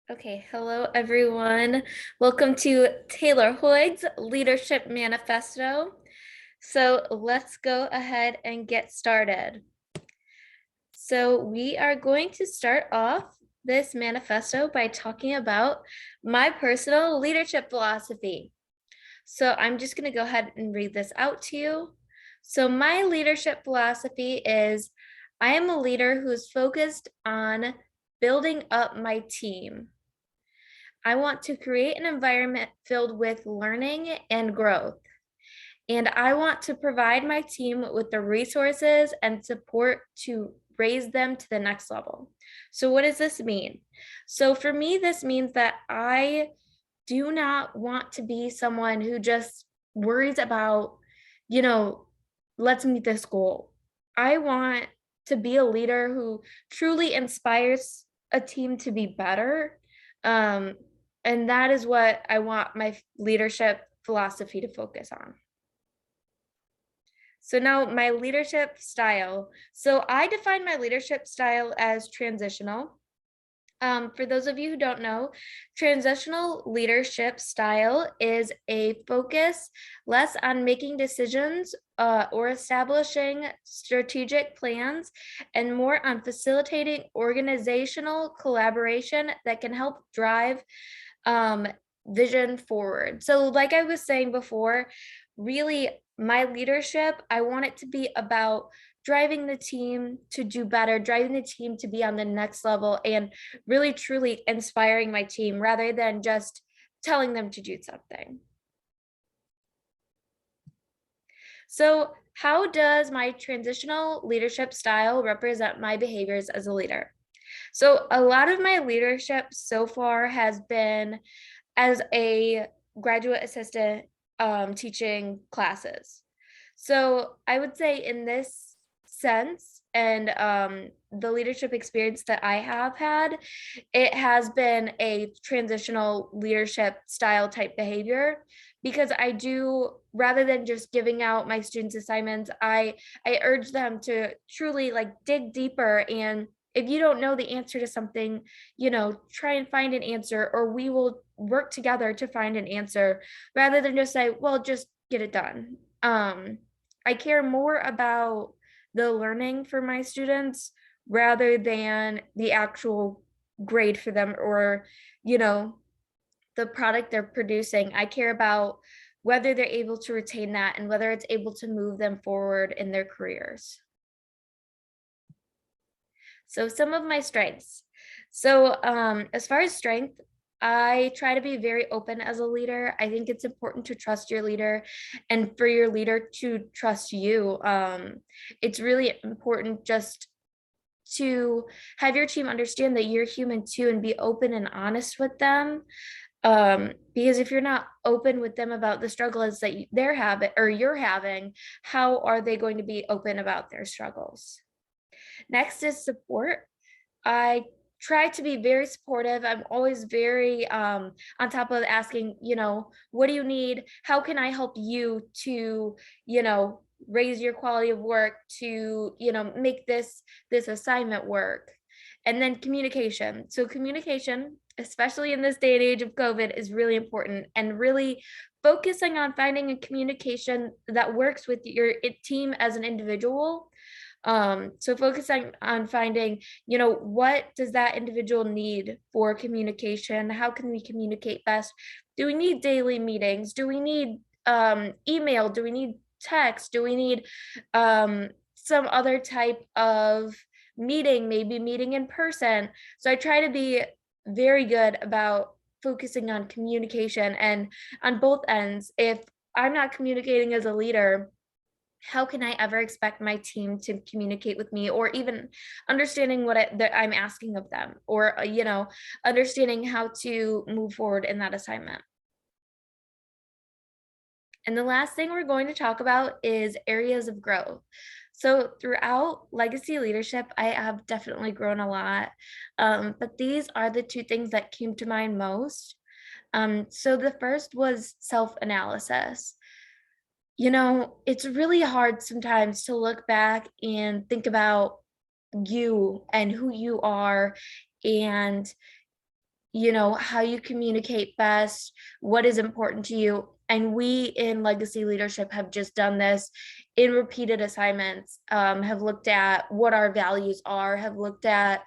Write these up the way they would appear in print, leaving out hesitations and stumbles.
Okay, hello everyone. Welcome to Taylor Hoyd's Leadership Manifesto. So let's go ahead and get started. So we are going to start off this manifesto by talking about my personal leadership philosophy. So I'm just going to go ahead and read this out to you. So my leadership philosophy is I am a leader who is focused on building up my team. I want to create an environment filled with learning and growth. And I want to provide my team with the resources and support to raise them to the next level. So, what does this mean? So, for me, this means that I do not want to be someone who just worries about, you know, let's meet this goal. I want to be a leader who truly inspires a team to be better. Um, and that is what I want my leadership philosophy to focus on. So now my leadership style. So I define my leadership style as transitional. For those of you who don't know, transitional leadership style is a focus less on making decisions or establishing strategic plans and more on facilitating organizational collaboration that can help drive um, vision forward. So, like I was saying before, really my leadership, I want it to be about driving the team to do better, driving the team to be on the next level, and really truly inspiring my team rather than just telling them to do something. So, how does my transitional leadership style represent my behaviors as a leader? So, a lot of my leadership so far has been as a graduate assistant teaching classes. So I would say in this sense, and the leadership experience that I have had, it has been a transitional leadership style type behavior because I do rather than just giving out my students assignments, I urge them to truly like dig deeper, and if you don't know the answer to something, try and find an answer, or we will work together to find an answer rather than just say, well, just get it done. I care more about the learning for my students rather than the actual grade for them or, you know, the product they're producing. I care about whether they're able to retain that and whether it's able to move them forward in their careers. So some of my strengths. So as far as strength, I try to be very open as a leader. I think it's important to trust your leader and for your leader to trust you. It's really important just to have your team understand that you're human too and be open and honest with them. Because if you're not open with them about the struggles that they're having or you're having, how are they going to be open about their struggles? Next is support. I try to be very supportive. I'm always very on top of asking, what do you need? How can I help you to, raise your quality of work to, make this assignment work? And then communication. So communication, especially in this day and age of COVID, is really important and really focusing on finding a communication that works with your team as an individual. So focusing on finding, what does that individual need for communication? How can we communicate best? Do we need daily meetings? Do we need email? Do we need text? Do we need some other type of meeting, maybe meeting in person? So I try to be very good about focusing on communication and on both ends. If I'm not communicating as a leader, how can I ever expect my team to communicate with me or even understanding that I'm asking of them or, understanding how to move forward in that assignment? And the last thing we're going to talk about is areas of growth. So, throughout legacy leadership, I have definitely grown a lot. But these are the two things that came to mind most. So, the first was self analysis. It's really hard sometimes to look back and think about you and who you are and how you communicate best, what is important to you. And we in legacy leadership have just done this in repeated assignments, have looked at what our values are, have looked at,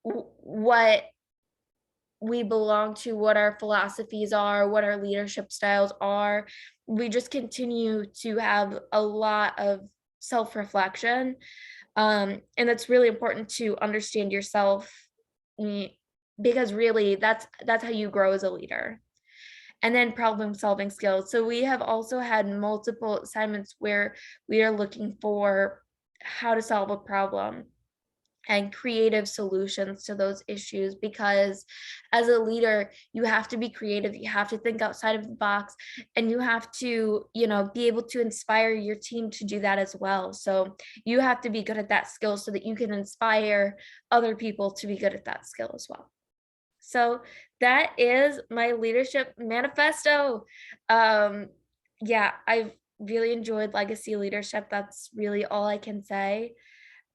what we belong to, what our philosophies are, what our leadership styles are. We just continue to have a lot of self-reflection. And it's really important to understand yourself, because really that's how you grow as a leader. And then problem solving skills. So we have also had multiple assignments where we are looking for how to solve a problem and creative solutions to those issues, because as a leader you have to be creative, you have to think outside of the box, and you have to be able to inspire your team to do that as well. So you have to be good at that skill so that you can inspire other people to be good at that skill as well. So that is my leadership manifesto. um yeah, I've really enjoyed legacy leadership. That's really all I can say.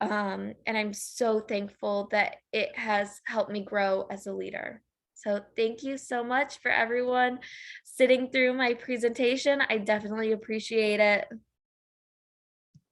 And I'm so thankful that it has helped me grow as a leader. So thank you so much for everyone sitting through my presentation. I definitely appreciate it.